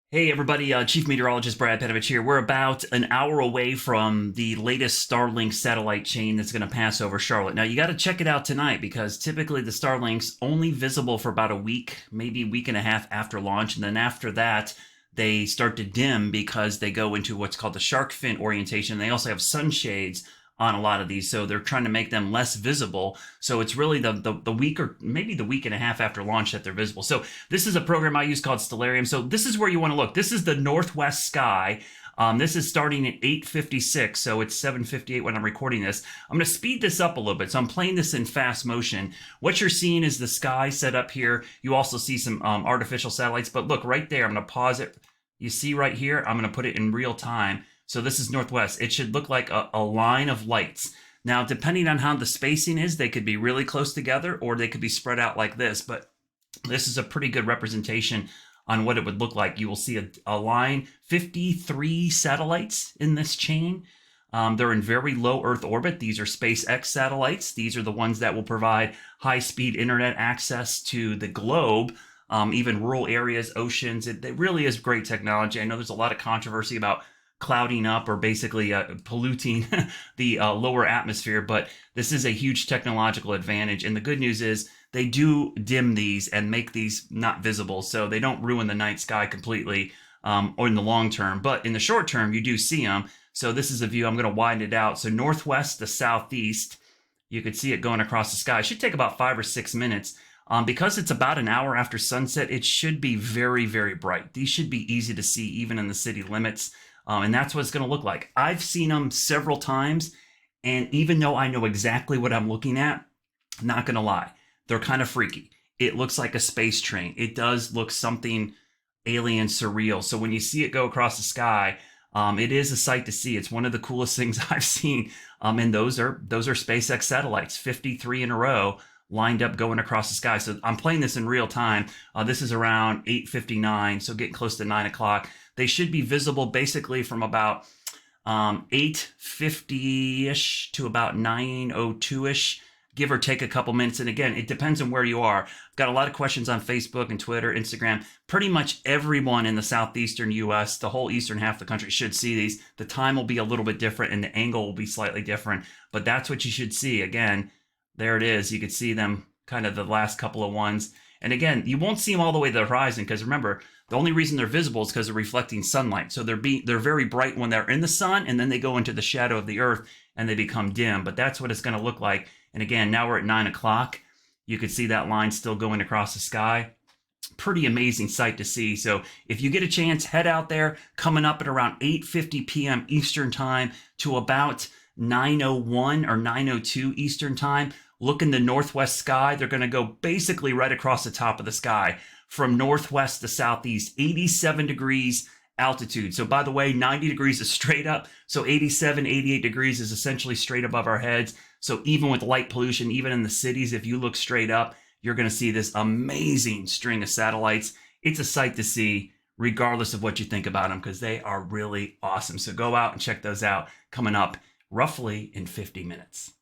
Hey everybody, Chief Meteorologist Brad Petovich here. We're about an hour away from the latest Starlink satellite chain that's going to pass over Charlotte. Now you got to check it out tonight because typically the Starlink's only visible for about a week, maybe a week and a half after launch, and then after that they start to dim because they go into what's called the shark fin orientation. They also have sunshades on a lot of these, so they're trying to make them less visible. So it's really the week or maybe the week and a half after launch that they're visible. So this is a program I use called Stellarium. So this is where you want to look. This is the northwest sky. This is starting at 8:56, so it's 7:58 when I'm recording this. I'm going to speed this up a little bit. So I'm playing this in fast motion. What you're seeing is the sky set up here. You also see some artificial satellites, but look right there. I'm going to pause it. You see right here, I'm going to put it in real time. So this is northwest. It should look like a line of lights. Now, depending on how the spacing is, they could be really close together or they could be spread out like this. But this is a pretty good representation on what it would look like. You will see a line, 53 satellites in this chain. They're in very low Earth orbit. These are SpaceX satellites. These are the ones that will provide high-speed internet access to the globe, even rural areas, oceans. It really is great technology. I know there's a lot of controversy about clouding up or basically polluting the lower atmosphere, but this is a huge technological advantage. And the good news is they do dim these and make these not visible, so they don't ruin the night sky completely or in the long term. But in the short term, you do see them. So this is a view. I'm going to widen it out. So northwest to southeast, you could see it going across the sky. It should take about 5 or 6 minutes. Because it's about an hour after sunset, it should be very, very bright. These should be easy to see even in the city limits. And that's what it's going to look like. I've seen them several times, and even though I know exactly what I'm looking at, not going to lie, they're kind of freaky. It looks like a space train. It does look something alien, surreal. So when you see it go across the sky, it is a sight to see. It's one of the coolest things I've seen. And those are SpaceX satellites, 53 in a row, lined up going across the sky. So I'm playing this in real time. This is around 8:59, so getting close to 9 o'clock. They should be visible basically from about 8:50-ish to about 9:02-ish, give or take a couple minutes. And again, it depends on where you are. I've got a lot of questions on Facebook and Twitter, Instagram. Pretty much everyone in the southeastern U.S., the whole eastern half of the country, should see these. The time will be a little bit different and the angle will be slightly different, but that's what you should see. Again, there it is. You could see them, kind of the last couple of ones. And again, you won't see them all the way to the horizon because remember, the only reason they're visible is because they're reflecting sunlight. So they're very bright when they're in the sun, and then they go into the shadow of the earth and they become dim. But that's what it's going to look like. And again, now we're at 9 o'clock. You could see that line still going across the sky. Pretty amazing sight to see. So if you get a chance, head out there. Coming up at around 8:50 p.m. Eastern time to about 9:01 or 9:02 Eastern time. Look in the northwest sky. They're going to go basically right across the top of the sky from northwest to southeast, 87 degrees altitude. So by the way, 90 degrees is straight up. So 87, 88 degrees is essentially straight above our heads. So even with light pollution, even in the cities, if you look straight up, you're going to see this amazing string of satellites. It's a sight to see regardless of what you think about them because they are really awesome. So go out and check those out coming up roughly in 50 minutes.